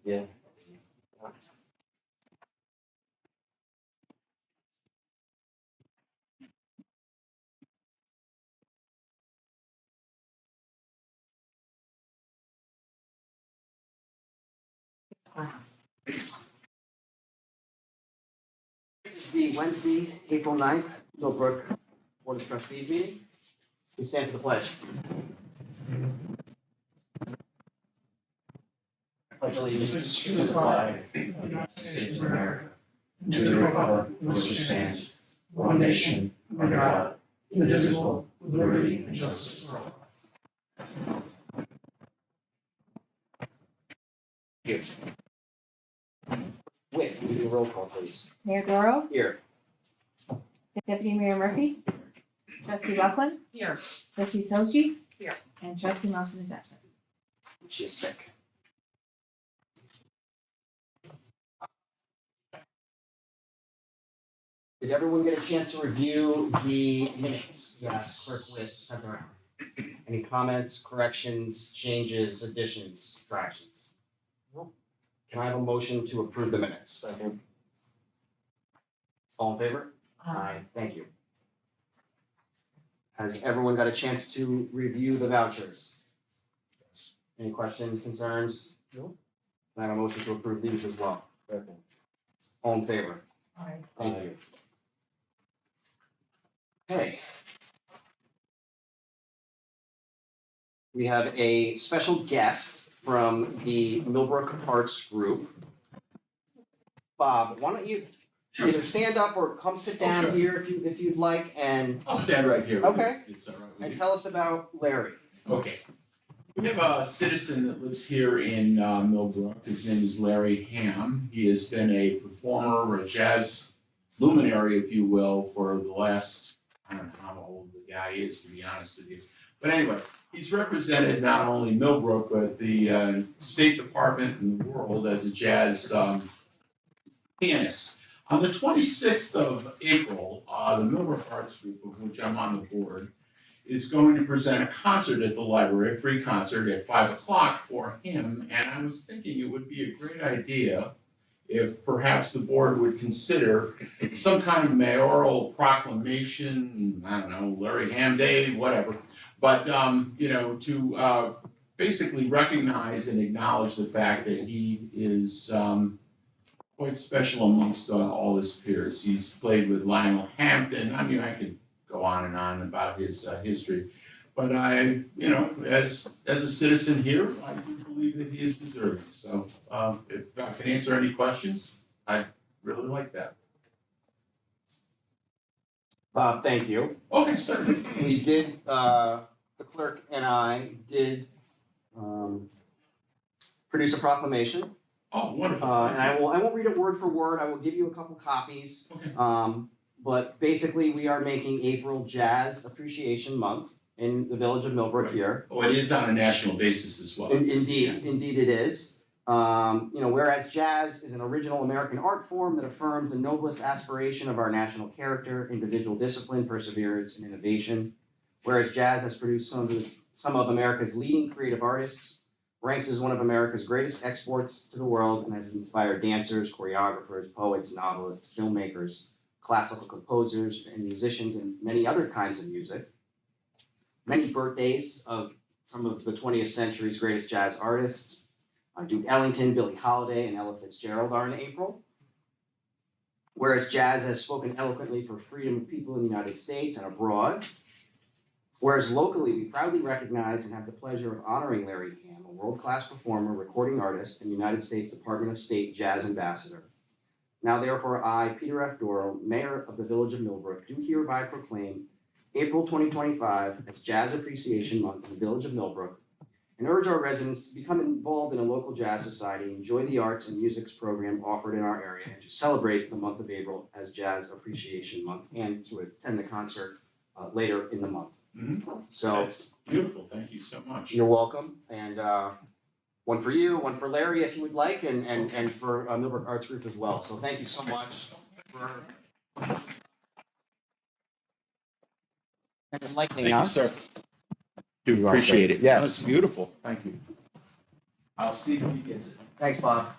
Yeah. This is the Wednesday, April 9th, Millbrook Board of Trustees meeting. We stand for the pledge. I pledge allegiance to the flag of the United States of America, to the republic for which it stands, one nation, under God, indivisible, with liberty and justice for all. Here. Witt, can you do a roll call, please? Mayor Doro, Here. Deputy Mayor Murphy, Trustee Bucklin, Here. Trustee Sochi. Here. And Trustee Nelson is absent. She is sick. Did everyone get a chance to review the minutes? Yes. Clerk Witt sent around. Any comments, corrections, changes, additions, subtractions? Can I have a motion to approve the minutes? Second. All in favor? Aye. Thank you. Has everyone got a chance to review the vouchers? Any questions, concerns? No. Can I have a motion to approve these as well? Second. All in favor? Aye. Thank you. Okay. We have a special guest from the Millbrook Arts Group. Bob, why don't you either stand up or come sit down sure. here if you'd like and I'll stand right here. Okay. It's all right with and you. tell us about Larry. Okay. We have a citizen that lives here in Millbrook. His name is Larry Ham. He has been a performer, a jazz luminary, if you will, for the last, I don't know how old the guy is, to be honest with you. But anyway, he's represented not only Millbrook, but the State Department and the world as a jazz pianist. On the 26th of April, the Millbrook Arts Group, of which I'm on the board, is going to present a concert at the library, a free concert at 5 o'clock for him. And I was thinking it would be a great idea if perhaps the board would consider some kind of mayoral proclamation, I don't know, Larry Ham Day, whatever. But, to basically recognize and acknowledge the fact that he is quite special amongst all his peers. He's played with Lionel Hampton. I mean, I could go on and on about his history. But as a citizen here, I do believe that he is deserving. So if I can answer any questions, I'd really like that. Bob, thank you. Okay, certainly. We did, the clerk and I did produce a proclamation. Oh, wonderful. And I won't read it word for word. I will give you a couple copies. Okay. But basically, we are making April Jazz Appreciation Month in the village of Millbrook here. Oh, it is on a national basis as well. Indeed it is. Whereas jazz is an original American art form that affirms the noblest aspiration of our national character, individual discipline, perseverance, and innovation. Whereas jazz has produced some of America's leading creative artists, ranks as one of America's greatest exports to the world, and has inspired dancers, choreographers, poets, novelists, filmmakers, classical composers, and musicians, and many other kinds of music. Many birthdays of some of the 20th century's greatest jazz artists, Duke Ellington, Billie Holiday, and Ella Fitzgerald are in April. Whereas jazz has spoken eloquently for freedom of people in the United States and abroad. Whereas locally, we proudly recognize and have the pleasure of honoring Larry Ham, a world-class performer, recording artist, and United States Department of State Jazz Ambassador. Now therefore, I, Peter F. Doro, Mayor of the Village of Millbrook, do hereby proclaim April 2025 as Jazz Appreciation Month in the Village of Millbrook, and urge our residents to become involved in a local jazz society, enjoy the arts and music program offered in our area, and to celebrate the month of April as Jazz Appreciation Month, and to attend the concert later in the month. So That's beautiful, thank you so much. you're welcome, and one for you, one for Larry if you would like, and for Millbrook Arts Group as well. So thank you so much for enlightening Thank you, us. sir. Do You are appreciate great. it. Yes. That's beautiful, thank you. I'll see if he gets it. Thanks, Bob.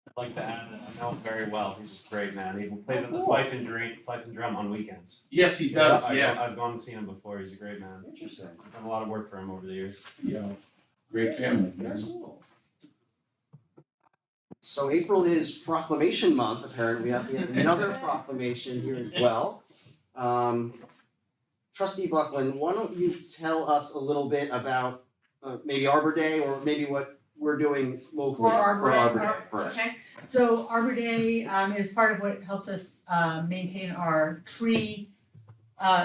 I'd like to add that I know him very well. He's a great man. He plays at the fife and drum on weekends. Yes, he does, yeah. I've gone and seen him before. He's a great man. Interesting. I've done a lot of work for him over the years. Yeah, great family, Very yes. cool. So April is Proclamation Month, apparently. We have another proclamation here as well. Trustee Bucklin, why don't you tell us a little bit about maybe Arbor Day, or maybe what we're doing locally For Arbor Day. Day first. Okay, so Arbor Day is part of what helps us maintain our tree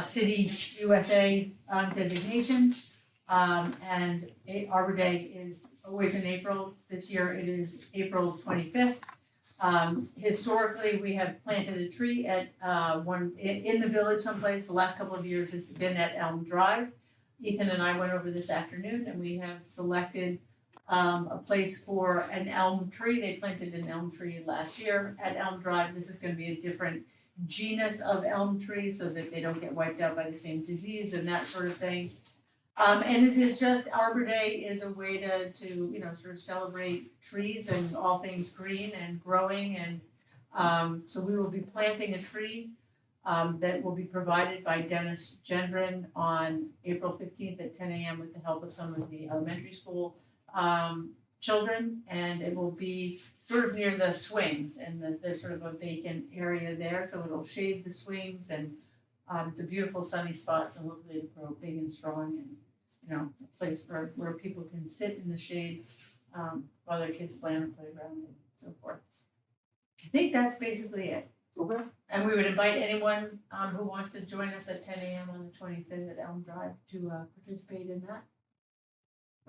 city USA designation. And Arbor Day is always in April. This year it is April 25th. Historically, we have planted a tree at one in the village someplace. The last couple of years it's been at Elm Drive. Ethan and I went over this afternoon and we have selected a place for an elm tree. They planted an elm tree last year at Elm Drive. This is gonna be a different genus of elm tree so that they don't get wiped out by the same disease and that sort of thing. And it is just, Arbor Day is a way to, you know, sort of celebrate trees and all things green and growing. And so we will be planting a tree that will be provided by Dennis Gendron on April 15th at 10 a.m. with the help of some of the elementary school children. And it will be sort of near the swings, and there's sort of a vacant area there, so it'll shade the swings, and it's a beautiful sunny spot, so hopefully it'll grow big and strong, and you know, a place where people can sit in the shade while their kids play on the playground and so forth. I think that's basically it. Okay. And we would invite anyone who wants to join us at 10 a.m. on the 25th at Elm Drive to participate in that.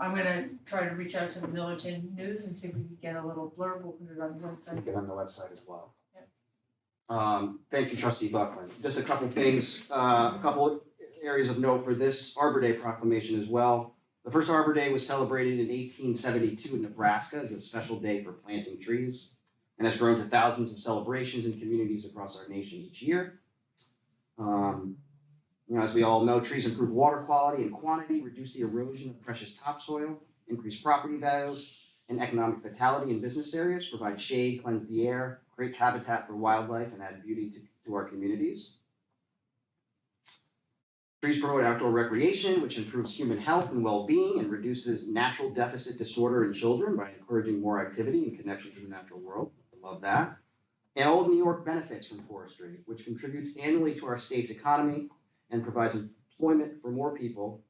I'm gonna try to reach out to the Millerton News and see if we can get a little blurb. We'll put it on the website. Get on the website as well. Yep. Thank you, Trustee Bucklin. Just a couple things, a couple areas of note for this Arbor Day proclamation as well. The first Arbor Day was celebrated in 1872 in Nebraska as a special day for planting trees, and has grown to thousands of celebrations in communities across our nation each year. You know, as we all know, trees improve water quality and quantity, reduce the erosion of precious topsoil, increase property values and economic vitality in business areas, provide shade, cleanse the air, create habitat for wildlife, and add beauty to our communities. Trees promote outdoor recreation, which improves human health and well-being and reduces natural deficit disorder in children by encouraging more activity and connection to the natural world. I love that. And Old New York benefits from forestry, which contributes annually to our state's economy and provides employment for more people.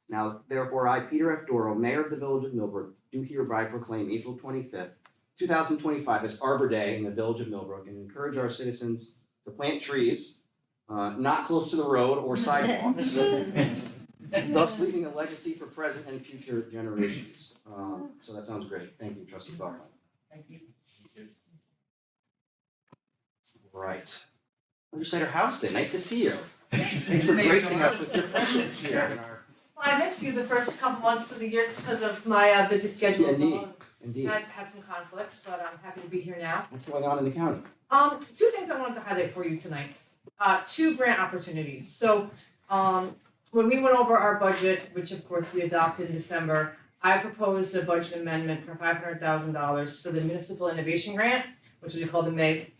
Now, therefore, I, Peter F. Doro, Mayor of the Village of Millbrook, do hereby proclaim April 25th, 2025 as Arbor Day in the Village of Millbrook, and encourage our citizens to plant trees not close to the road or sidewalks, thus leaving a legacy for present and future generations. So that sounds great. Thank you, Trustee Bucklin. Thank you. Right. Legislator Houston, nice to see you. Thanks. Thanks for gracing us with your presence here in our. Well, I missed you the first couple months of the year just because of my busy schedule. Yeah, indeed. I've had some conflicts, but I'm happy to be here now. What's going on in the county? Two things I wanted to highlight for you tonight. Two grant opportunities. So, when we went over our budget, which of course we adopted in December, I proposed a budget amendment for $500,000 for the Municipal Innovation Grant, which we call the MEG.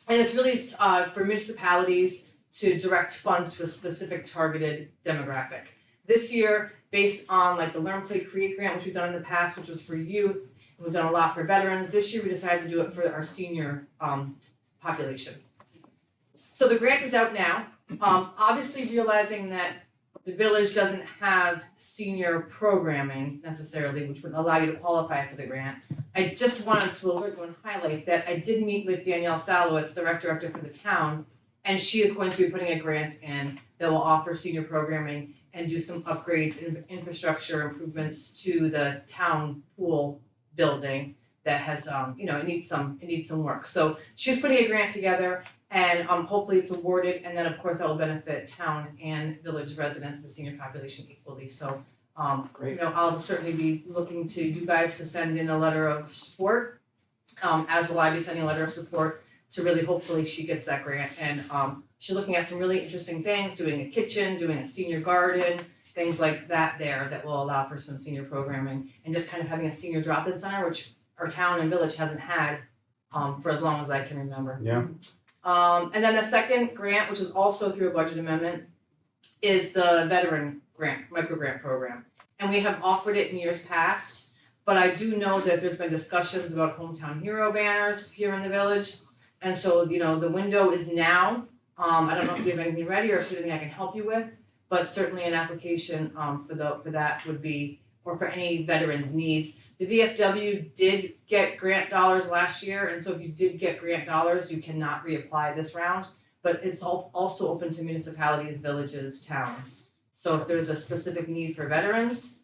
And it's really for municipalities to direct funds to a specific targeted demographic. This year, based on like the Learn, Play, Create grant, which we've done in the past, which was for youth, and we've done a lot for veterans, this year we decided to do it for our senior population. So the grant is out now, obviously realizing that the village doesn't have senior programming necessarily, which would allow you to qualify for the grant. I just wanted to alert you and highlight that I did meet with Danielle Salowitz, the rec director for the town, And she is going to be putting a grant in that will offer senior programming and do some upgrades and infrastructure improvements to the town pool building that has, it needs some work. So she's putting a grant together and hopefully it's awarded, and then of course that will benefit town and village residents and the senior population equally. So Great. I'll certainly be looking to you guys to send in a letter of support. As will I be sending a letter of support to really hopefully she gets that grant. And she's looking at some really interesting things, doing a kitchen, doing a senior garden, things like that there that will allow for some senior programming and just kind of having a senior drop-in center, which our town and village hasn't had for as long as I can remember. Yeah. And then the second grant, which is also through a budget amendment, is the veteran grant, micro grant program. And we have offered it in years past, but I do know that there's been discussions about hometown hero banners here in the village. And so, the window is now. I don't know if you have anything ready or if there's anything I can help you with, but certainly an application for that would be, or for any veterans needs. The VFW did get grant dollars last year, and so if you did get grant dollars, you cannot reapply this round. But it's also open to municipalities, villages, towns. So if there's a specific need for veterans,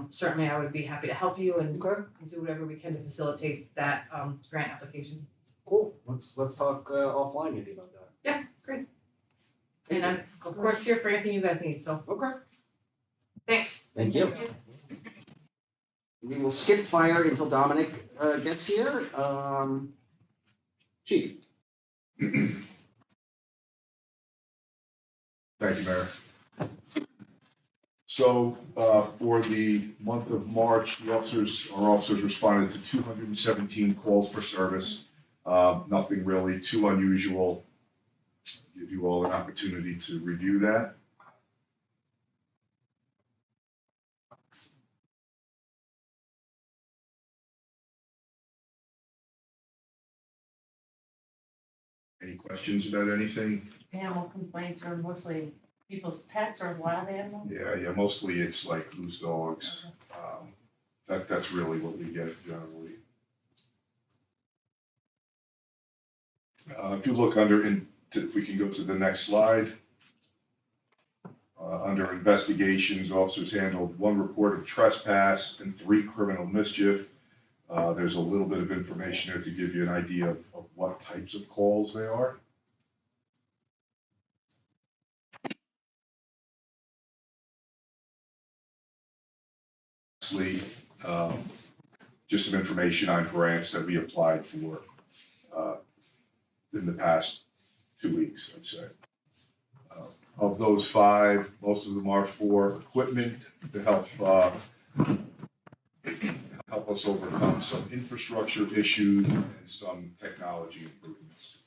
certainly I would be happy to help you and Okay. do whatever we can to facilitate that grant application. Cool. Let's talk offline maybe about that. Great. And I'm of course here for anything you guys need, so Okay. thanks. Thank you. We will skip fire until Dominic gets here. Chief. Thank you, Mayor. So, for the month of March, our officers responded to 217 calls for service. Nothing really too unusual. Give you all an opportunity to review that. Any questions about anything? Animal complaints are mostly people's pets or wild animals? Yeah, mostly it's like loose dogs. That's really what we get generally. If you look if we can go to the next slide. Under investigations, officers handled 1 report of trespass and 3 criminal mischief. There's a little bit of information there to give you an idea of what types of calls they are. Lastly, just some information on grants that we applied for in the past 2 weeks, I'd say. Of those 5, most of them are for equipment to help us overcome some infrastructure issues and some technology improvements.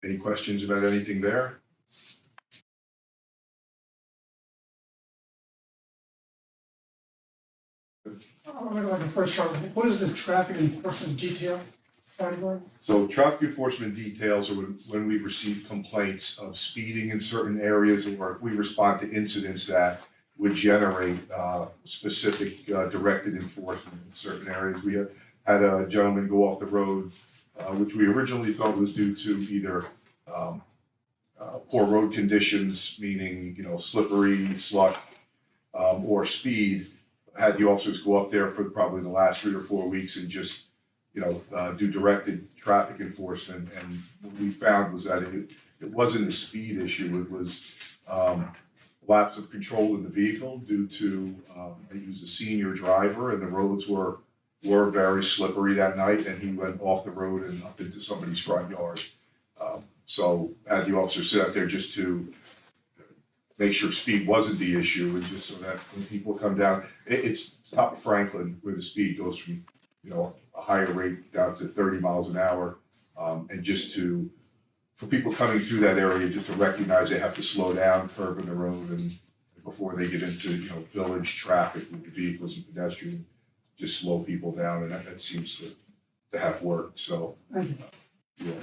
Any questions about anything there? I'm gonna go to the first chart. What is the traffic enforcement detail category? So traffic enforcement details are when we receive complaints of speeding in certain areas, or if we respond to incidents that would generate specific directed enforcement in certain areas. We had a gentleman go off the road, which we originally thought was due to either poor road conditions, meaning slippery, slush, or speed. Had the officers go up there for probably the last 3 or 4 weeks and just do directed traffic enforcement, and what we found was that it wasn't a speed issue, it was lapse of control in the vehicle due to he was a senior driver and the roads were very slippery that night, and he went off the road and up into somebody's front yard. So had the officer sit out there just to make sure speed wasn't the issue, and just so that when people come down, it's top of Franklin where the speed goes from a higher rate down to 30 miles an hour, and just for people coming through that area, just to recognize they have to slow down, curve in the road, and before they get into village traffic with the vehicles and pedestrians, just slow people down, and that seems to have worked. So Thank you. yeah,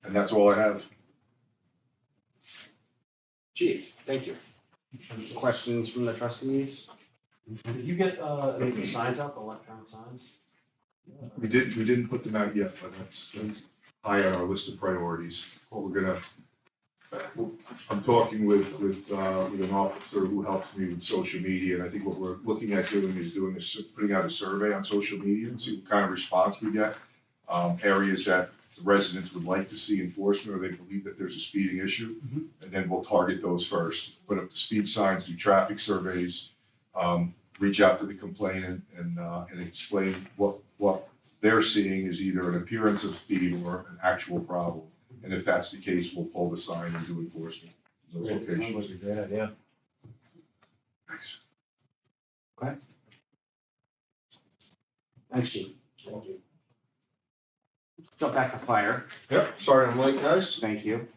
and that's all I have. Chief, thank you. Questions from the trustees? Did you get any of the signs out, the electronic signs? We didn't put them out yet, but that's high on our list of priorities. We're gonna, I'm talking with an officer who helps me with social media, and I think what we're looking at doing is putting out a survey on social media and see what kind of response we get. Areas that the residents would like to see enforcement, or they believe that there's a speeding issue, and then we'll target those first. Put up the speed signs, do traffic surveys, reach out to the complainant and explain what they're seeing is either an appearance of speed or an actual problem. And if that's the case, we'll pull the sign and do enforcement in those Great, sounds locations. like a great idea. Thanks. Thanks, Chief. Jump back to fire. Yep, sorry I'm late, guys. Thank you.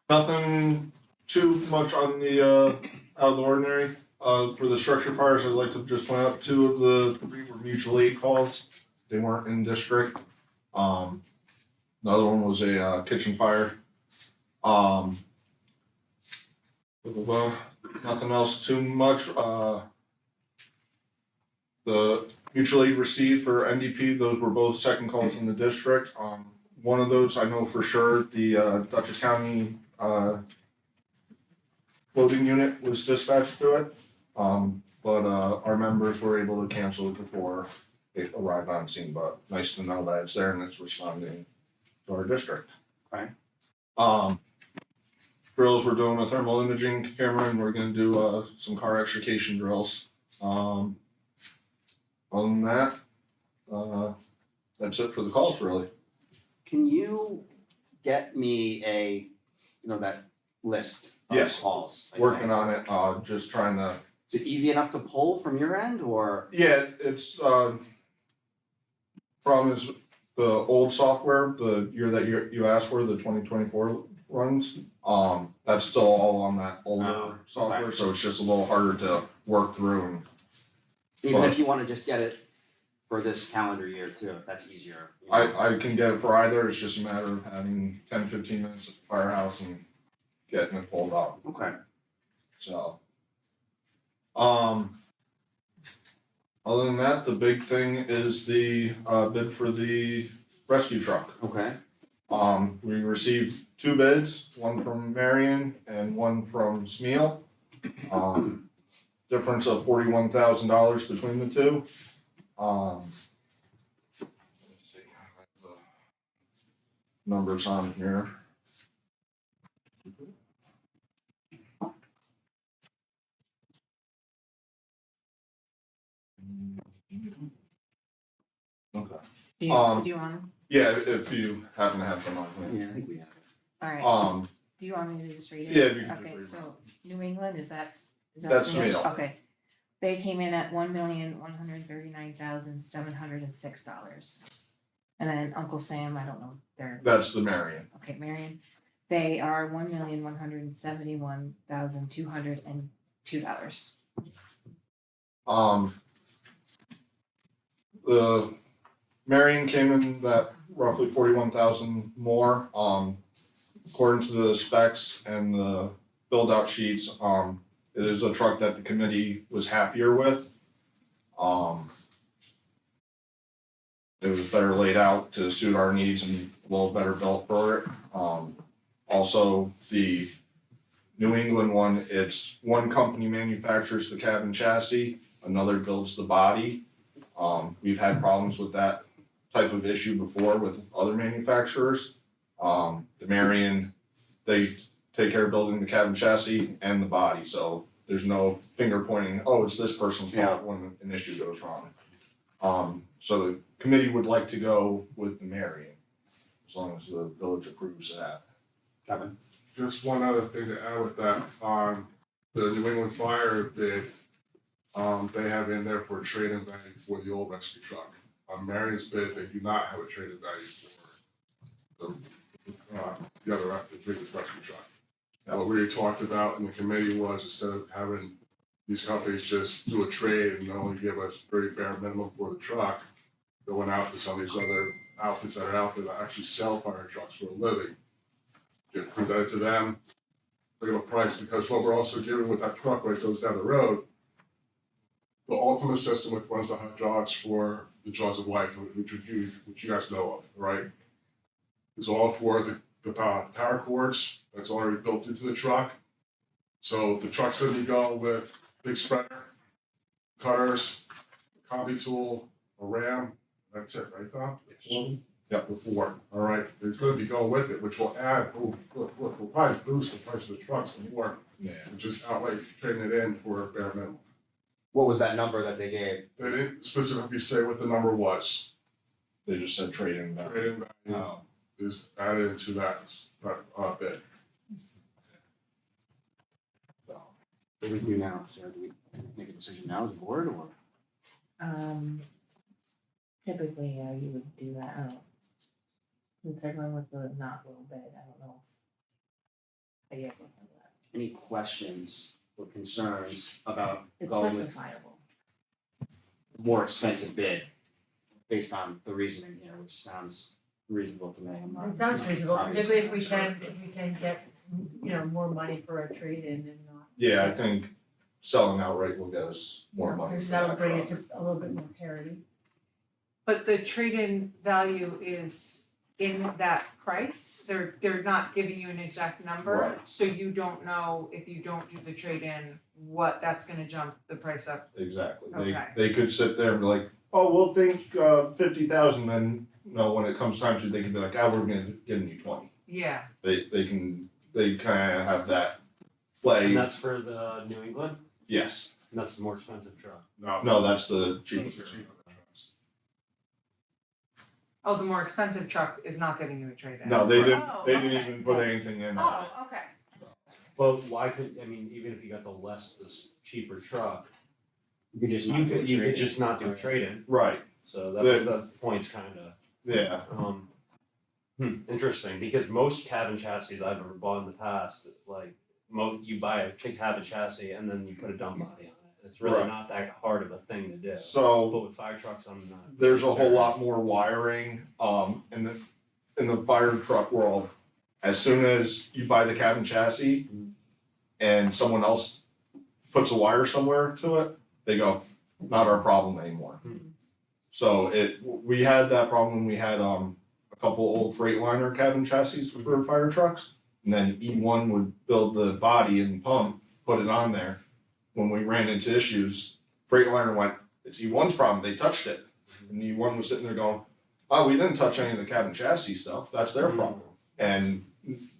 Nothing too much on the, out of the ordinary. For the structure fires, I'd like to just point out 2 of the 3 were mutual aid calls. They weren't in district. Another one was a kitchen fire. Nothing else too much. The mutual aid received for NDP, those were both second calls in the district. One of those I know for sure, the Dutchess County floating unit was dispatched to it. But our members were able to cancel it before it arrived on scene, but nice to know that it's there and it's responding to our district. Okay. Drills, we're doing a thermal imaging camera and we're gonna do some car extrication drills. Other than that, that's it for the calls really. Can you get me that list of Yes. calls? Working on it, just trying to. Is it easy enough to pull from your end, or? Yeah, it's, problem is the old software, the year that you asked for, the 2024 runs, that's still all on that older software, right. so it's just a little harder to work through and. Even Well- if you wanna just get it for this calendar year too, if that's easier. you know? I can get it for either, it's just a matter of having 10-15 minutes at the firehouse and getting it pulled up, Okay, so. Other than that, the big thing is the bid for the rescue truck. okay, We received 2 bids, one from Marion and one from Smeal. Difference of $41,000 between the 2. Let's see, I have the numbers on here. Okay. Do you, Um, do you want, Yeah, if you happen to have them on here. yeah, I think we have it. alright, do you want me to just read it? Yeah, if you can Okay, just read so New England, is that? That's Smeals? Smeal. Okay. They came in at $1,139,706. And then Uncle Sam, I don't know, they're, That's the Marion. okay, Marion, they are $1,171,202. The Marion came in that roughly 41,000 more. According to the specs and the build out sheets, it is a truck that the committee was happier with. It was better laid out to suit our needs and a little better built for it. Also, the New England one, it's one company manufactures the cab and chassis, another builds the body. We've had problems with that type of issue before with other manufacturers. The Marion, they take care of building the cab and chassis and the body, so there's no finger pointing, oh, it's this person's fault when an issue goes wrong. So the committee would like to go with the Marion, as long as the village approves that. Kevin? Just one other thing to add with that, the New England Fire bid, they have in there for a trade-in value for the old rescue truck. On Marion's bid, they do not have a trade-in value for the other, the biggest rescue truck. What we talked about in the committee was instead of having these companies just do a trade and only give us very bare minimum for the truck, they went out to some of these other outfits that are out there that actually sell fire trucks for a living. Get presented to them, look at a price, because what we're also doing with that truck when it goes down the road, the ultimate system which runs the hydraulics for the jaws of life, which you guys know of, right? Is all for the power cords that's already built into the truck. So the truck's gonna be going with big spreader, cutters, combi tool, a ram, that's it, right, Tom? Yep, the four, all right, it's gonna be going with it, which will add, will probably boost the price of the trucks some more, Yeah. than just outright trading it in for a bare minimum. What was that number that they gave? They didn't specifically say what the number was. They just said trading value. Trading value Oh, is added into that bid. what do we do now? Sarah, do we make a decision now as a board or? Typically, yeah, you would do that, I don't know. Since they're going with the not low bid, I don't know. But yeah, we'll have that. Any questions or concerns about It's going with specifiable. more expensive bid? Based on the reasoning here, which sounds reasonable to me. I'm not- It sounds reasonable, obviously particularly if we can get, more money for a trade-in and not. Yeah, I think selling outright will get us more money Because for that'll that bring it truck. to a little bit more parity. But the trade-in value is in that price, they're not giving you an exact number. Right. So you don't know if you don't do the trade-in, what that's gonna jump the price up. Exactly. Okay. They could sit there and be like, oh, we'll think 50,000, then, when it comes time to, they could be like, we're gonna give you 20. Yeah, They kinda have that play. And that's for the New England, Yes. and that's the more expensive truck. No, that's the cheapest. oh, the more expensive truck is not giving you a trade-in. No, they didn't, Oh, they didn't okay. even put anything in on it. Oh, okay. Well, why could, I mean, even if you got this cheaper truck, You could just not you do a could trade-in. just not do a trade-in, Right, so The- that's the point's kinda, yeah, interesting, because most cabin chassis I've ever bought in the past, like, you buy a cabin chassis and then you put a dump body on it, it's really Right. not that hard of a thing to do. so But with fire trucks, I'm not. there's a whole lot more wiring, in the fire truck world. As soon as you buy the cabin chassis and someone else puts a wire somewhere to it, they go, not our problem anymore. So we had that problem when we had, a couple old Freightliner cabin chassis for fire trucks. And then E1 would build the body and pump, put it on there. When we ran into issues, Freightliner went, it's E1's problem, they touched it. And E1 was sitting there going, we didn't touch any of the cabin chassis stuff, that's their problem. And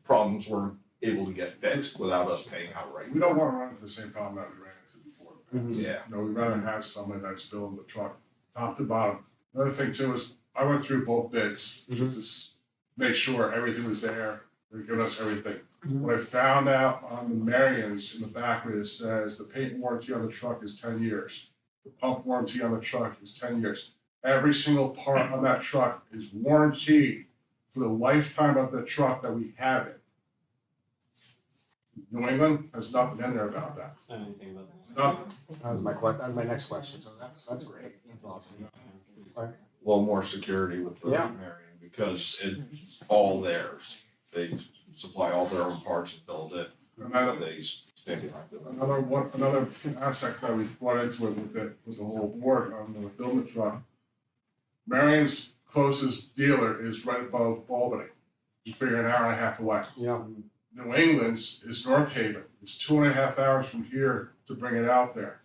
problems weren't able to get fixed without us paying outright. We don't wanna run into the same problem that we ran into before. Yeah. We'd rather have somebody that's building the truck top to bottom. Another thing too is, I went through both bids, just to make sure everything was there, they're giving us everything. What I found out on the Marions in the back where it says the paint warranty on the truck is 10 years. The pump warranty on the truck is 10 years. Every single part on that truck is warranted for the lifetime of the truck that we have it. New England has nothing in there about that. Anything about that. Nothing. That was my next question, so that's great, that's awesome. A little more security with the Yeah. Marion because it's all theirs. They supply all their own parts and build it. And So that- they stand behind it. Another aspect that we brought into it with it was the whole board on the building truck. Marion's closest dealer is right above Albany. You figure an hour and a half away. Yeah. New England's is North Haven. It's 2.5 hours from here to bring it out there.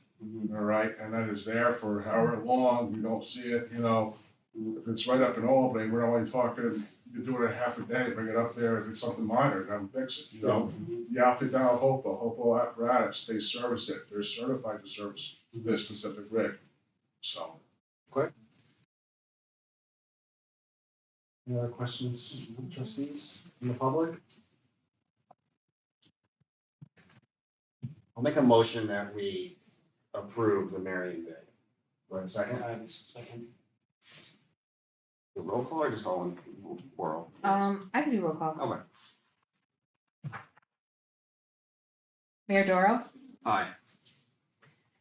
All right, and that is there for however long, we don't see it, if it's right up in Albany, we're only talking, you could do it a half a day, bring it up there, if it's something minor, then fix it, The outfit down at Hopewell apparatus, they service it, they're certified to service this specific rig, so. Any other questions from trustees from the public? I'll make a motion that we approve the Marion bid. Do I have a second? Second. The roll call or just all in oral? I can do roll call. Okay. Mayor Doro, Aye.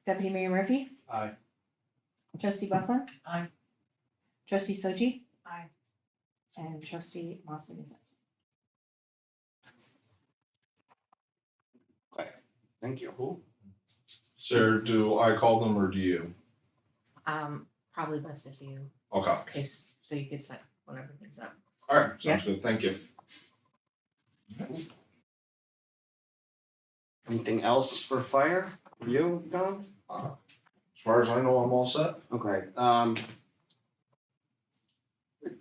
Deputy Mayor Murphy, Aye. Trustee Bucklin. Aye. Trustee Soji. Aye. And Trustee Lawson is Thank you. So Sarah, do I call them or do you? Probably best if you, Okay, case, so you could set whatever things up. alright, sounds good, thank you. Anything else for fire? For you, Don? As far as I know, I'm all set. Okay,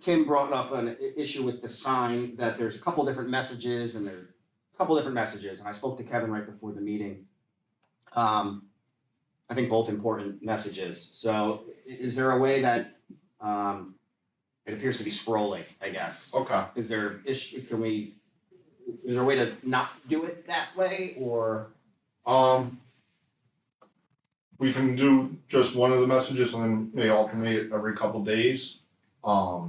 Tim brought up an issue with the sign, that there's a couple different messages and there's a couple different messages, and I spoke to Kevin right before the meeting. I think both important messages, so is there a way that, it appears to be scrolling, I guess? Okay. Is there is there a way to not do it that way, or? We can do just one of the messages and then may alternate every couple days. I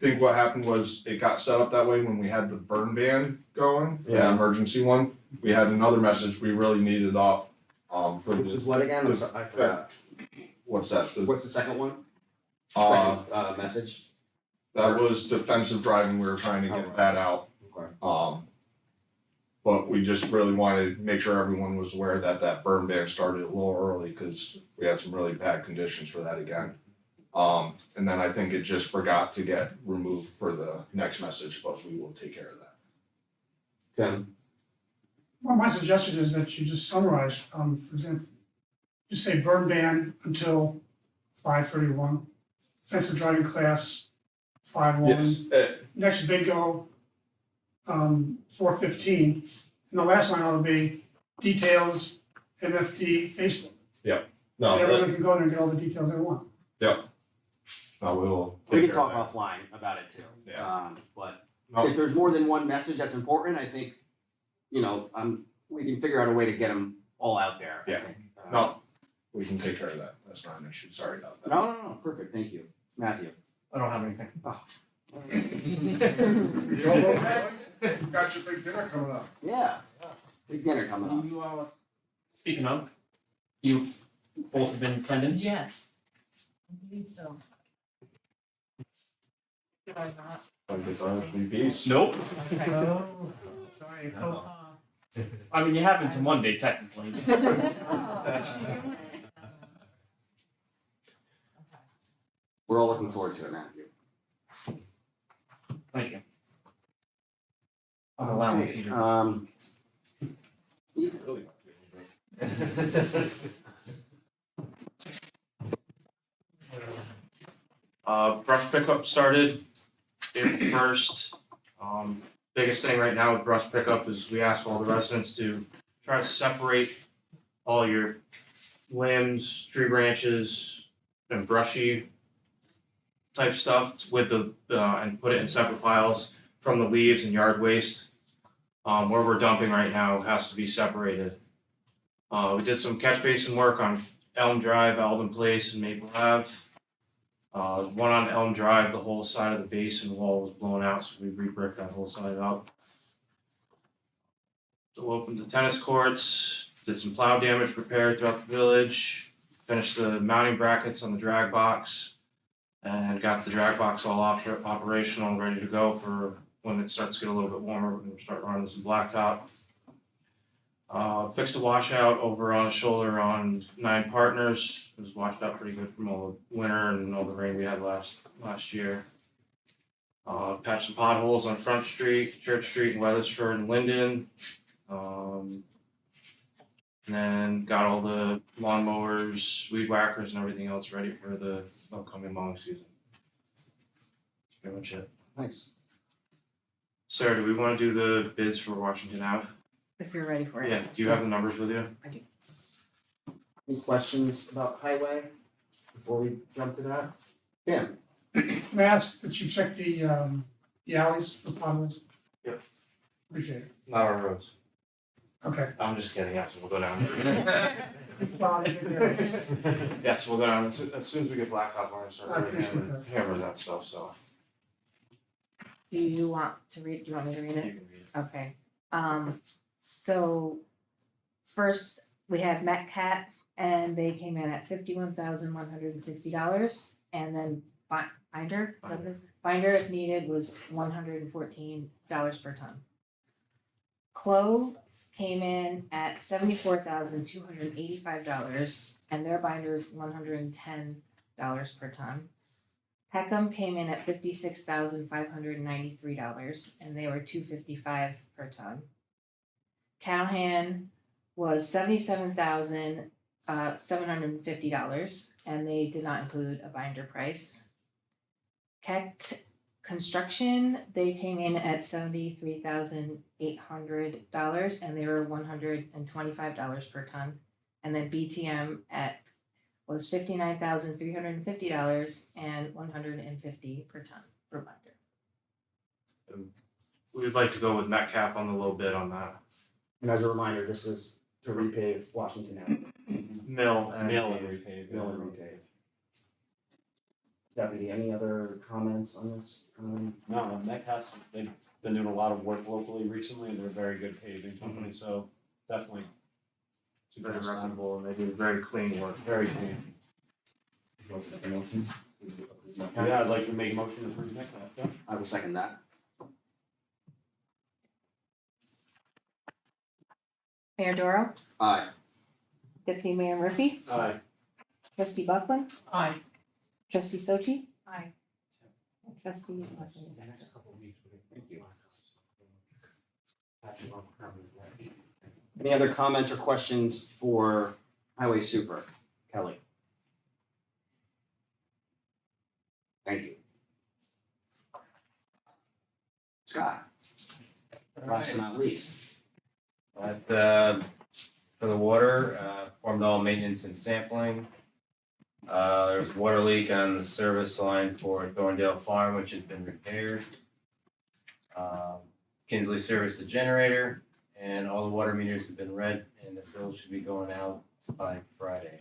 think what happened was it got set up that way when we had the burn ban going, the Yeah. emergency one. We had another message we really needed up, for Which the, is what again? I forgot. what's that? What's the second one? Uh, Second, message? that was defensive driving, we were trying to get that out. Okay. But we just really wanted to make sure everyone was aware that that burn ban started a little early, cause we had some really bad conditions for that again. And then I think it just forgot to get removed for the next message, but we will take care of that. Tim? Well, my suggestion is that you just summarize, for example, just say burn ban until 5/31, offensive driving class 5/1, next bingo 4/15, and the last line ought to be details MFD Facebook. No, And everyone can go there and get all the details they want. no, we'll We take can care of talk that. offline about it too. Yeah. But No, if there's more than one message that's important, I think, we can figure out a way to get them all out there, I Yeah. think. no, we can take care of that, that's not an issue, sorry about that. No, perfect, thank you. Matthew? I don't have anything. You got your big dinner coming up. Yeah, big dinner coming up. You, speaking of, you both have been in attendance? Yes. I believe so. Did I not? Nope. Okay. Sorry, I mean, you have until Monday technically. We're all looking forward to it, Matthew. Thank you. I'm allowing Okay, Peter. Brush pickup started April 1st. Biggest thing right now with brush pickup is we ask all the residents to try to separate all your limbs, tree branches, and brushy type stuff with the, and put it in separate piles from the leaves and yard waste. Where we're dumping right now has to be separated. We did some catch basin work on Elm Drive, Alden Place, and Maple Ave. One on Elm Drive, the whole side of the basin wall was blown out, so we re-bricked that whole side up. So we opened the tennis courts, did some plow damage repair throughout the village, finished the mounting brackets on the drag box, and got the drag box all operational and ready to go for when it starts to get a little bit warmer. We're gonna start running some blacktop. Fixed a washout over on a shoulder on 9 Partners. It was washed out pretty good from all the winter and all the rain we had last year. Patched some potholes on Front Street, Church Street, and Weathersford and Linden. And then got all the lawnmowers, weed whackers, and everything else ready for the upcoming mowing season. That's pretty much it. Nice. Sarah, do we want to do the bids for Washington Ave? If you're ready for it. Yeah, do you have the numbers with you? Any questions about highway before we jump to that? Tim? May I ask that you check the alleys for potholes? Yep. Appreciate it. Not our roads. Okay. I'm just kidding, yes, we'll go down. Well, I did there. Yes, we'll go down, as soon as we get blacktop, we're gonna I start appreciate hammering, hammering that stuff, so Do you want to read, do you want me to read you it? can read it. Okay, so first we had Metcat and they came in at $51,160. And then binder, is that what it is? Binder if needed was $114 per ton. Clove came in at $74,285 and their binder is $110 per ton. Peckham came in at $56,593 and they were $255 per ton. Callahan was $77,750 and they did not include a binder price. Kecht Construction, they came in at $73,800 and they were $125 per ton. And then BTM was $59,350 and $150 per ton for binder. We would like to go with Metcalf on the low bid on that. And as a reminder, this is to repave Washington Avenue. Mill and Mail and repave. Mill and repave. Deputy, any other comments on this? No, Metcalf's, they've been doing a lot of work locally recently, and they're a very good paving company, so definitely super very understandable, reputable, and they do very clean work. very clean. Yeah, I'd like to make a motion to approve Metcalf, yeah? I will second that. Mayor Doro, Aye. Deputy Mayor Murphy, Aye. Trustee Bucklin, Aye. Trustee Sochi, Aye. and Trustee Leslie. Thank you. Any other comments or questions for Highway Super? Kelly? Thank you. Scott? Last but not least. For the water, performed all maintenance and sampling. There was a water leak on the service line for Thorndale Farm, which has been repaired. Kinsley serviced the generator, and all the water meters have been read, and the bill should be going out by Friday.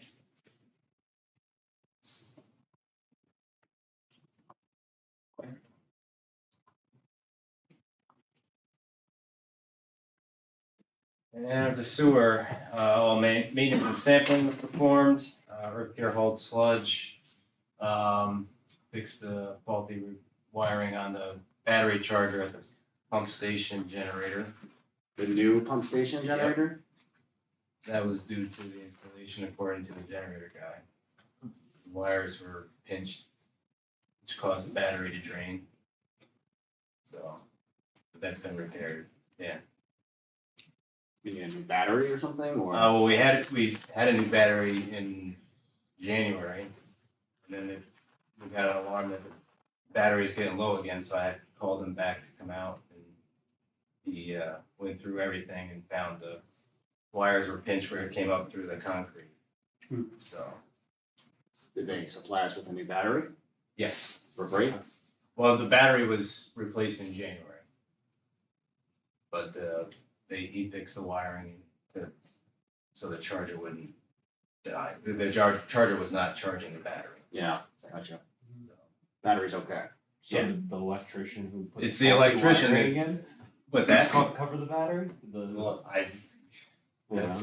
And the sewer, all maintenance and sampling was performed, earth care hauled sludge, fixed the faulty wiring on the battery charger at the pump station generator. The new pump station generator? That was due to the installation according to the generator guy. The wires were pinched, which caused the battery to drain. So, but that's been repaired, yeah. You need a new battery or something, or? Well, we had a new battery in January, and then we got an alarm that the battery's getting low again, so I called him back to come out, and he went through everything and found the wires were pinched where it came up through the concrete. So, Did they supply us with a new battery yeah. for free? Well, the battery was replaced in January, but he fixed the wiring so the charger wouldn't die. The charger was not charging the battery. Yeah, gotcha. So. Battery's okay. So Yeah. the electrician who put It's the electrician wiring that- again? What's that? Cover the battery? Well, I Yeah.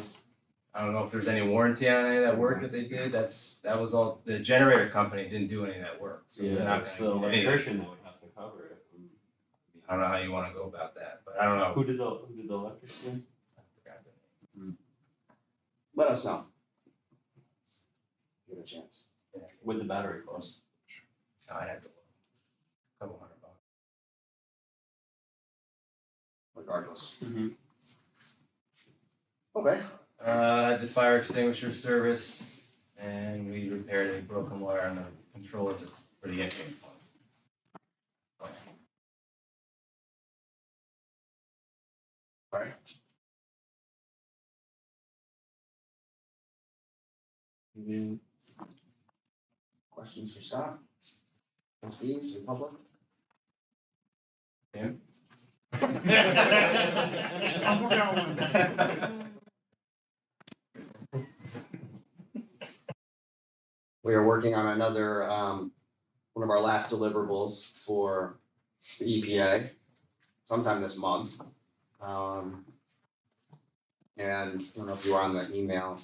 don't know if there's any warranty on any of that work that they did. That was all. The generator company didn't do any of that work, so Yeah, they're not that's the gonna get anything. electrician that would have to cover it. I don't know how you want to go about that, but I don't know. Who did the electrician? I forgot the name. Let us know. Give it a chance. With the battery cost. I'd have to look. $200. Regardless. Mm-hmm. Okay. Had the fire extinguisher serviced, and we repaired a broken wire on the controllers for the intake pump. Alright. Any questions for Scott? Trustees, the public? Tim? I'm looking at one. We are working on another, one of our last deliverables for the EPA sometime this month. And I don't know if you were on the email.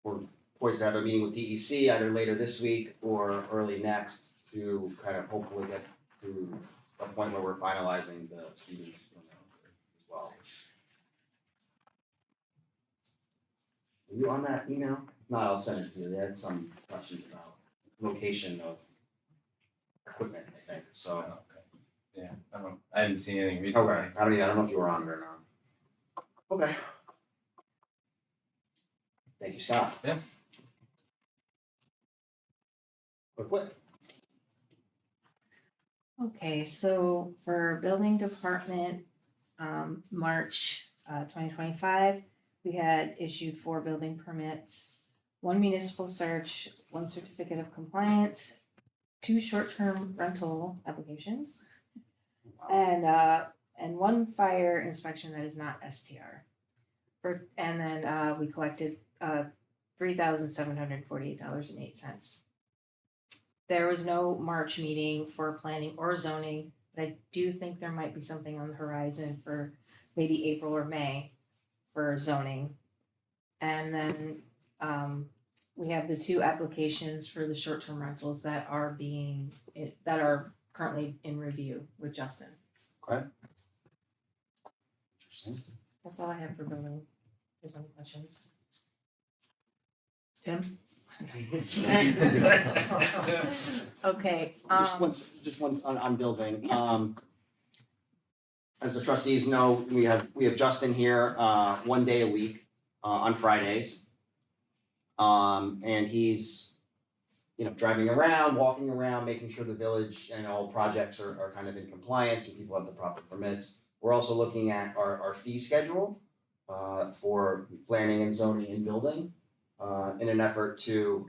We're poised to have a meeting with DEC either later this week or early next to kind of hopefully get to a point where we're finalizing the students, as well. Are you on that email? No, I'll send it to you. They had some questions about location of equipment, I think, so. Okay. Yeah, I haven't seen anything recently. Okay, I don't know if you were on it or not. Okay. Thank you, Scott. Yeah. What? Okay, so for building department, March 2025, we had issued 4 building permits, 1 municipal search, 1 certificate of compliance, 2 short-term rental applications, and 1 fire inspection that is not STR. And then we collected $3,748.08. There was no March meeting for planning or zoning, but I do think there might be something on the horizon for maybe April or May for zoning. And then we have the 2 applications for the short-term rentals that are currently in review with Justin. Okay. Interesting. That's all I have for building. If there's any questions. Tim? Okay, Just once on building, as the trustees know, we have Justin here, 1 day a week, on Fridays. And he's, driving around, walking around, making sure the village and all projects are kind of in compliance and people have the proper permits. We're also looking at our fee schedule, for planning and zoning and building. In an effort to,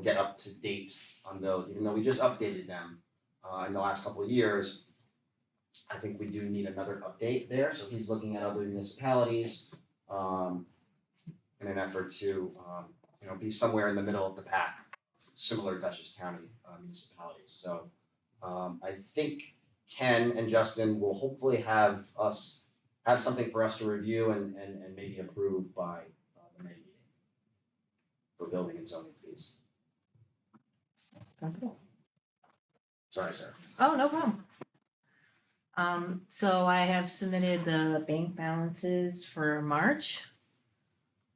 get up to date on those, even though we just updated them in the last couple of years. I think we do need another update there, so he's looking at other municipalities in an effort to, be somewhere in the middle of the pack, similar Dutchess County municipalities. So I think Ken and Justin will hopefully have something for us to review and maybe approve by the May meeting for building and zoning fees. Sorry, sir. Oh, no problem. So I have submitted the bank balances for March.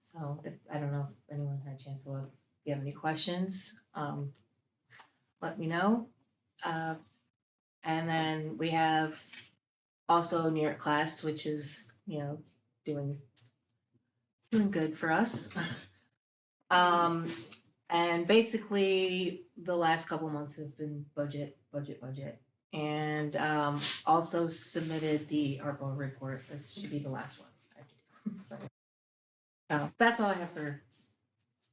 So I don't know if anyone had a chance to look, if you have any questions, let me know. And then we have also New York class, which is, doing good for us. And basically the last couple months have been budget. And also submitted the Arbor report. This should be the last one. Sorry. That's all I have for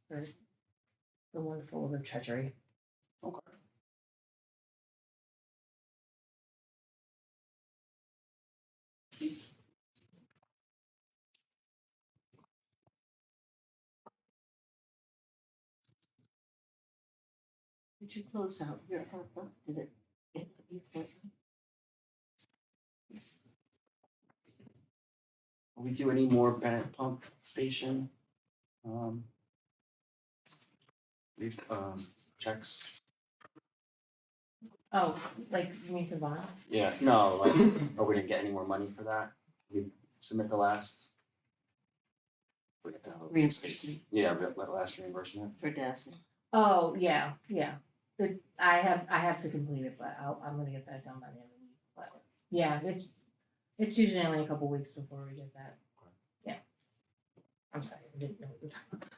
the wonderful of the treasury. Okay. Did you close out your ARPA? Did it you close out? Will we do any more Bennett pump station? We've checks. Oh, like you mean to bond? Yeah, no, like, are we gonna get any more money for that? We submit the last. We get the Reimbursement. Yeah, the last reimbursement. For Daphne. Oh, yeah. I have to complete it, but I'm gonna get that done by the end of the week, but yeah, it's usually only a couple weeks before we get that. Yeah. I'm sorry, I didn't know what you were talking about.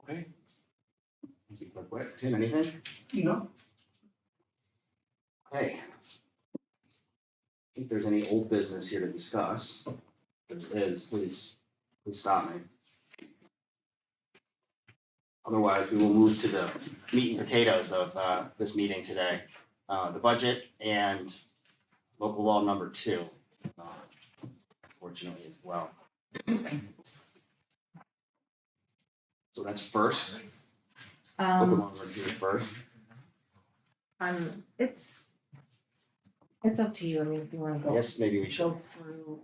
Okay. Quick, Tim, anything? No, Okay. I think there's any old business here to discuss. If there is, please stop me. Otherwise, we will move to the meat and potatoes of this meeting today. The budget and local law number 2, fortunately as well. So that's first. Local law number 2 is first. It's up to you, I mean, if you wanna I go, guess maybe we should. go through.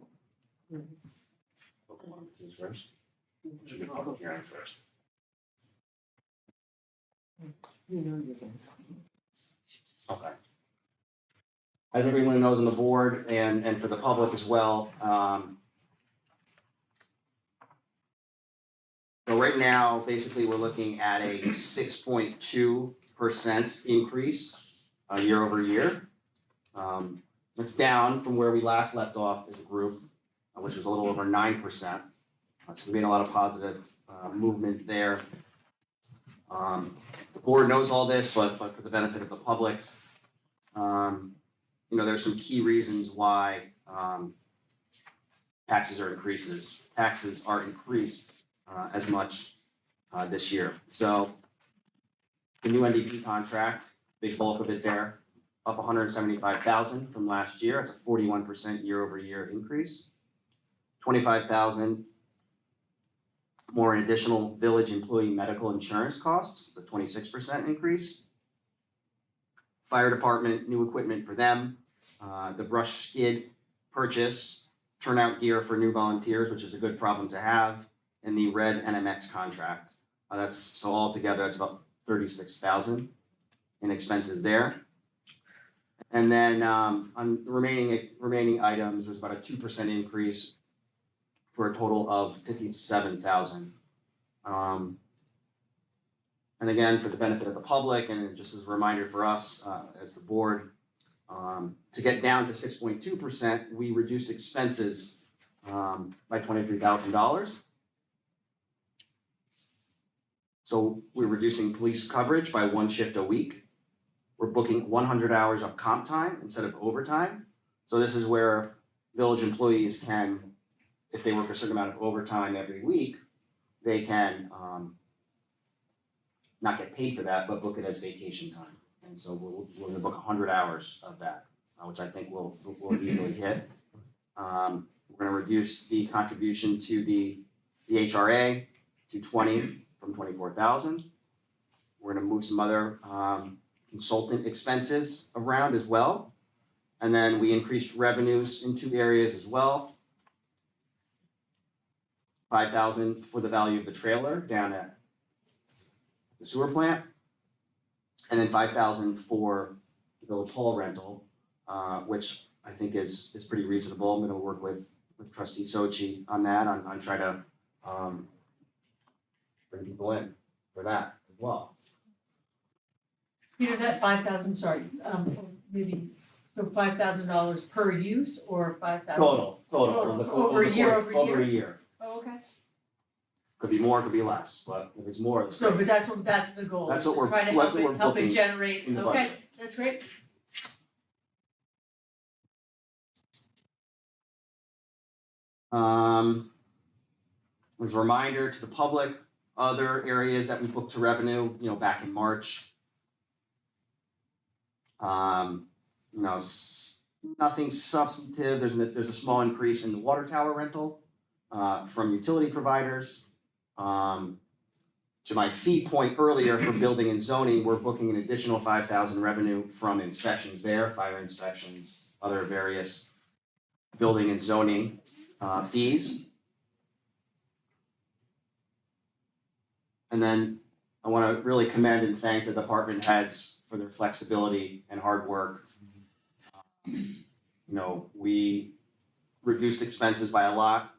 Local law number 2 is first. Should be public hearing first. You know you're gonna. Okay. As everyone knows on the board and for the public as well, so right now, basically, we're looking at a 6.2% increase year over year. It's down from where we last left off as a group, which was a little over 9%. So we made a lot of positive movement there. The board knows all this, but for the benefit of the public, there's some key reasons why taxes are increased as much this year. So the new NDP contract, big bulk of it there, up 175,000 from last year. It's a 41% year over year increase. 25,000 more in additional village employee medical insurance costs. It's a 26% increase. Fire department, new equipment for them. The brush skid purchase, turnout gear for new volunteers, which is a good problem to have, and the red NMX contract. So altogether, that's about 36,000 in expenses there. And then on the remaining items, there's about a 2% increase for a total of 57,000. And again, for the benefit of the public, and just as a reminder for us as the board, to get down to 6.2%, we reduced expenses by $23,000. So we're reducing police coverage by 1 shift a week. We're booking 100 hours of comp time instead of overtime. So this is where village employees can, if they work a certain amount of overtime every week, they can not get paid for that, but book it as vacation time. And so we're gonna book 100 hours of that, which I think we'll easily hit. We're gonna reduce the contribution to the HRA to 20 from 24,000. We're gonna move some other consultant expenses around as well. And then we increased revenues in 2 areas as well. 5,000 for the value of the trailer down at the sewer plant. And then 5,000 for the village hall rental, which I think is pretty reasonable. I'm gonna work with Trustee Sochi on that, on try to bring people in for that as well. Peter, that 5,000, sorry, maybe, so $5,000 per use or 5,000? Total. Over a year. Over a year. Oh, okay. Could be more, could be less, but if it's more, it's So, great. but that's the goal. That's is what to we're- try to that's what we're help it booking generate, in the okay, budget. that's great. As a reminder to the public, other areas that we booked to revenue, back in March. Nothing substantive. There's a small increase in the water tower rental from utility providers. To my fee point earlier for building and zoning, we're booking an additional 5,000 revenue from inspections there, fire inspections, other various building and zoning fees. And then I want to really commend and thank the department heads for their flexibility and hard work. We reduced expenses by a lot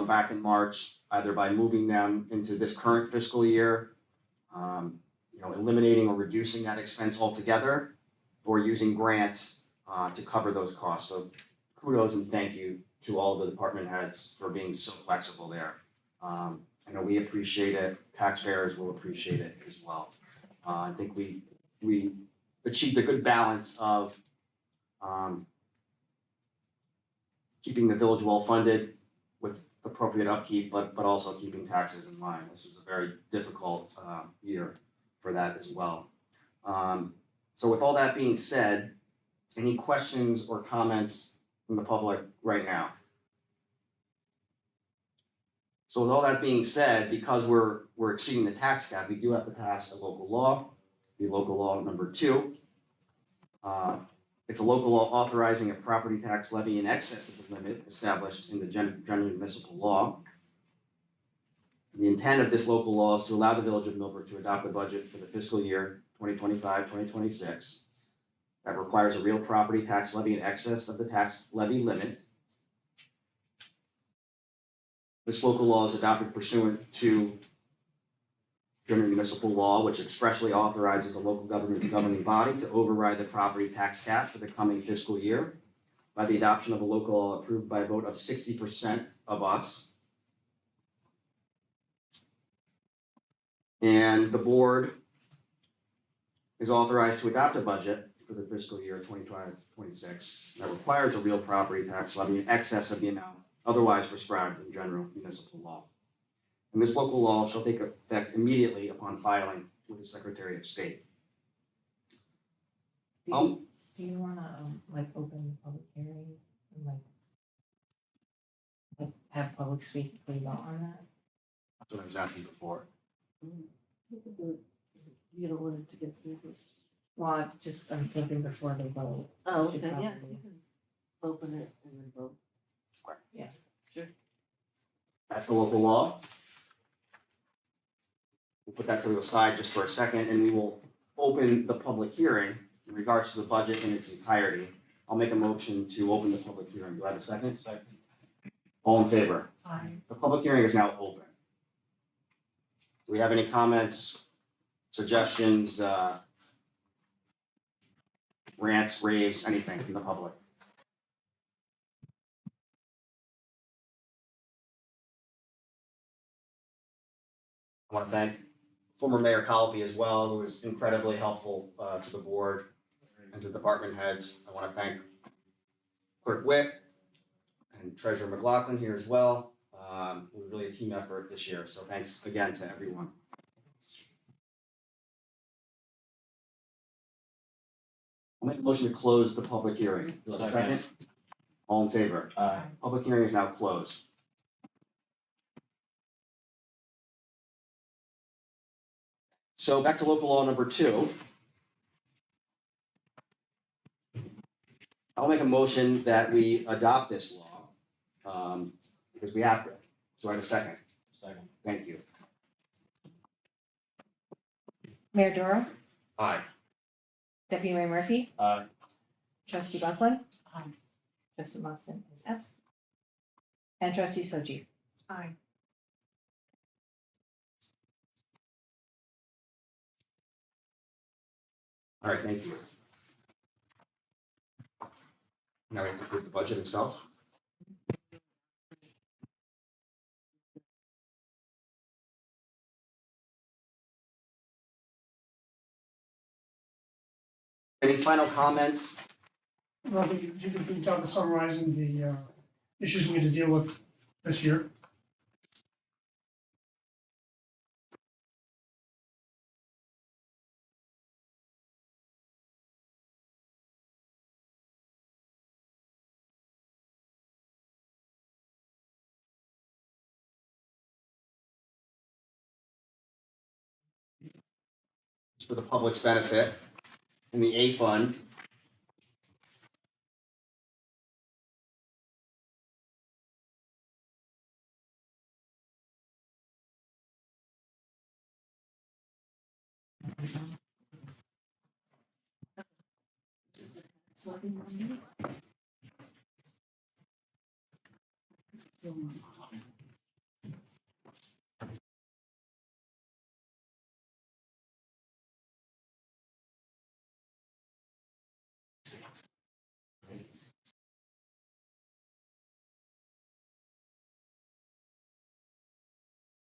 back in March, either by moving them into this current fiscal year, eliminating or reducing that expense altogether, or using grants to cover those costs. So kudos and thank you to all of the department heads for being so flexible there. I know we appreciate it, taxpayers will appreciate it as well. I think we achieved a good balance of keeping the village well funded with appropriate upkeep, but also keeping taxes in line. This was a very difficult year for that as well. So with all that being said, any questions or comments from the public right now? So with all that being said, because we're exceeding the tax cap, we do have to pass a local law, the local law number 2. It's a local law authorizing a property tax levy in excess of the limit established in the general municipal law. The intent of this local law is to allow the village of Millbrook to adopt a budget for the fiscal year 2025-2026 that requires a real property tax levy in excess of the tax levy limit. This local law is adopted pursuant to general municipal law, which expressly authorizes a local government's governing body to override the property tax cap for the coming fiscal year by the adoption of a local law approved by a vote of 60% of us. And the board is authorized to adopt a budget for the fiscal year 25-26 that requires a real property tax levy in excess of the amount otherwise prescribed in general municipal law. And this local law shall take effect immediately upon filing with the Secretary of State. Do you wanna like open the public hearing and like have public speak before you vote on that? That's what I was asking before. You don't want it to get through this. Well, I'm thinking before they vote. Oh, Should okay, yeah, probably- you can open it and then vote. That's the local law. We'll put that to the side just for a second, and we will open the public hearing in regards to the budget in its entirety. I'll make a motion to open the public hearing. Do I have a second? Second. All in favor? Aye. The public hearing is now open. Do we have any comments, suggestions, rants, raves, anything from the public? I want to thank former Mayor Colby as well, who was incredibly helpful to the board and to department heads. I want to thank Clerk Witt and Treasurer McLaughlin here as well. It was really a team effort this year, so thanks again to everyone. I'll make a motion to close the public hearing. Do I have a second? All in favor? Aye. Public hearing is now closed. So back to local law number 2. I'll make a motion that we adopt this law, because we have to. So I have a second. Second. Thank you. Mayor Doro, Aye. Deputy Mayor Murphy, Aye. Trustee Bucklin. Aye. Trustee Mustin is F. And Trustee Soji. Aye. All right, thank you. Now we have to approve the budget itself. Any final comments? Well, you can be done summarizing the issues we had to deal with this year. It's for the public's benefit in the A fund.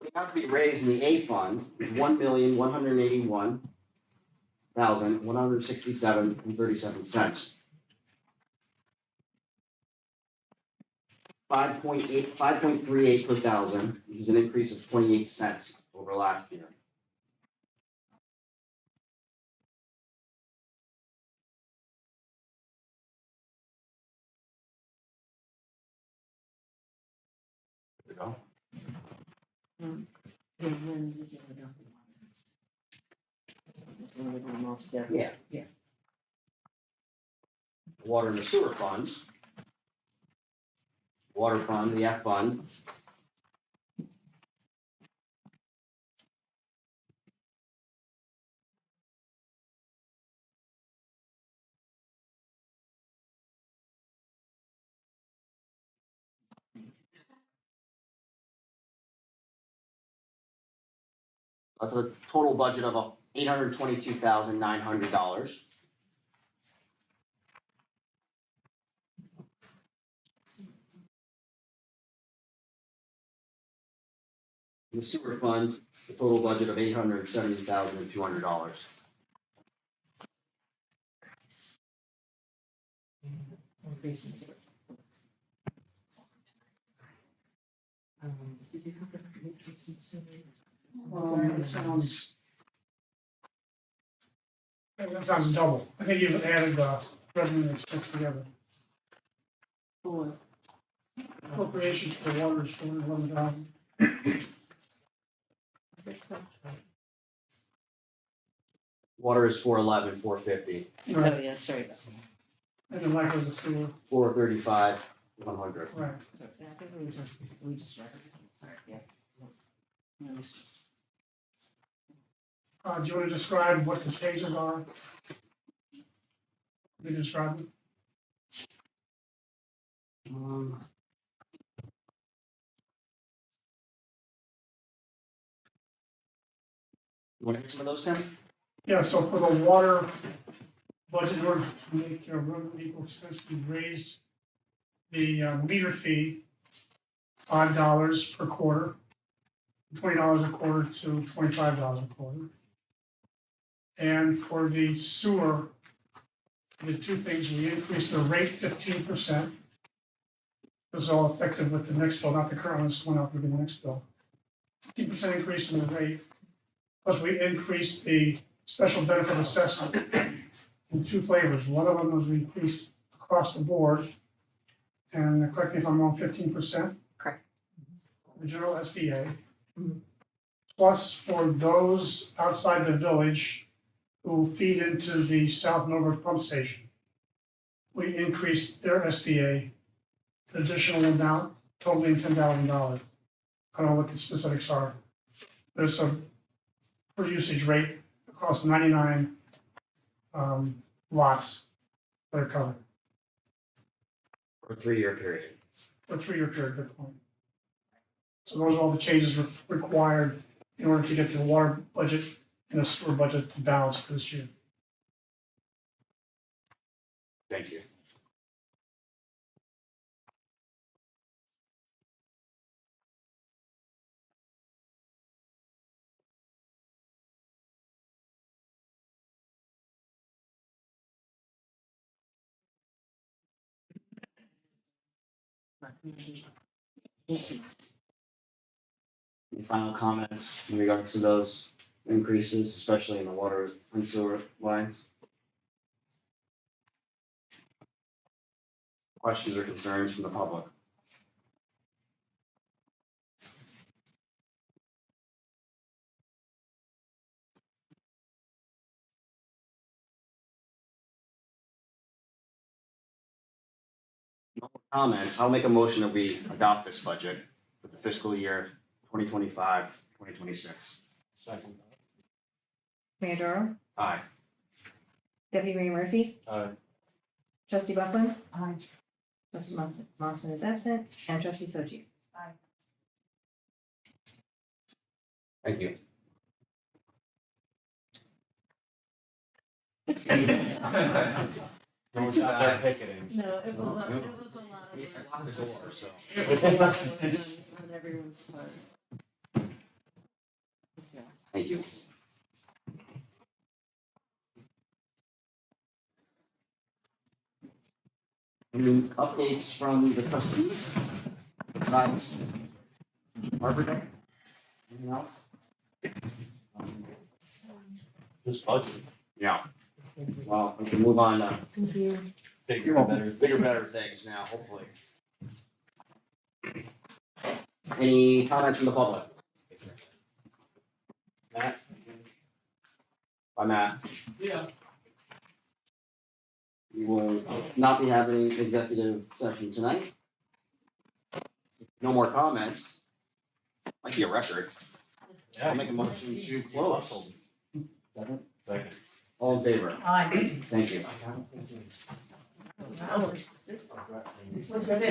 The amount to be raised in the A fund is $1,181,167.37. 5.38 per thousand, which is an increase of 28 cents over last year. Good to go. And then you get it out. So we do them all together. Yeah. Yeah. Water and the sewer funds. Water fund, the F fund. That's a total budget of $822,900. The sewer fund, the total budget of $870,200. Did you have different increases in sewer? It sounds double. I think you've added revenue and expense together. For Appropriations for water is $411,000. Water is 411, 450, Oh, yeah, sorry. And then like was the sewer, 435, 100. right. Yeah, I think it was, we just read it, sorry, yeah. Nice. Do you want to describe what the changes are? Can you describe them? You want to hit some of those, Tim? Yeah, so for the water budget, in order to make revenue equal expense, we raised the meter fee $5 per quarter, $20 a quarter to $25 a quarter. And for the sewer, we did two things. We increased the rate 15%. This is all effective with the next bill, not the current one, this one up, will be the next bill. 15% increase in the rate. Plus, we increased the special benefit assessment in two flavors. One of them was we increased across the board, and correct me if I'm wrong, 15%. Correct. The general SBA. Mhm. Plus, for those outside the village who feed into the South Millbrook pump station, we increased their SBA the additional amount, totaling $10,000. I don't know what the specifics are. There's a per usage rate across 99 lots that are covered For a 3-year period. for a 3-year period, good point. So those are all the changes required in order to get the water budget and the sewer budget to balance for this year. Thank you. Any final comments in regards to those increases, especially in the water and sewer lines? Questions or concerns from the public? No comments. I'll make a motion that we adopt this budget for the fiscal year 2025, 2026. Second. Mayor Doro, Aye. Deputy Mayor Murphy, Aye. Trustee Bucklin, Aye. Trustee Lawson is absent, and Trustee Sochi. Thank you. No one's out there picketing. No, it was, Oh, it was a lot of work. The door, so. It was a lot of work on everyone's part. Yeah. Thank you. Any updates from the trustees? Besides Arbor Day? Anything else? Just budget. Yeah. Well, we can move on to Bigger and better. bigger, better things now, hopefully. Any comments from the public? Matt? Bye, Matt. Yeah. We will not be having executive session tonight. No more comments. Might be a record. I'll make a motion to close. Second? Second. All in favor? Aye. Thank you. Wow.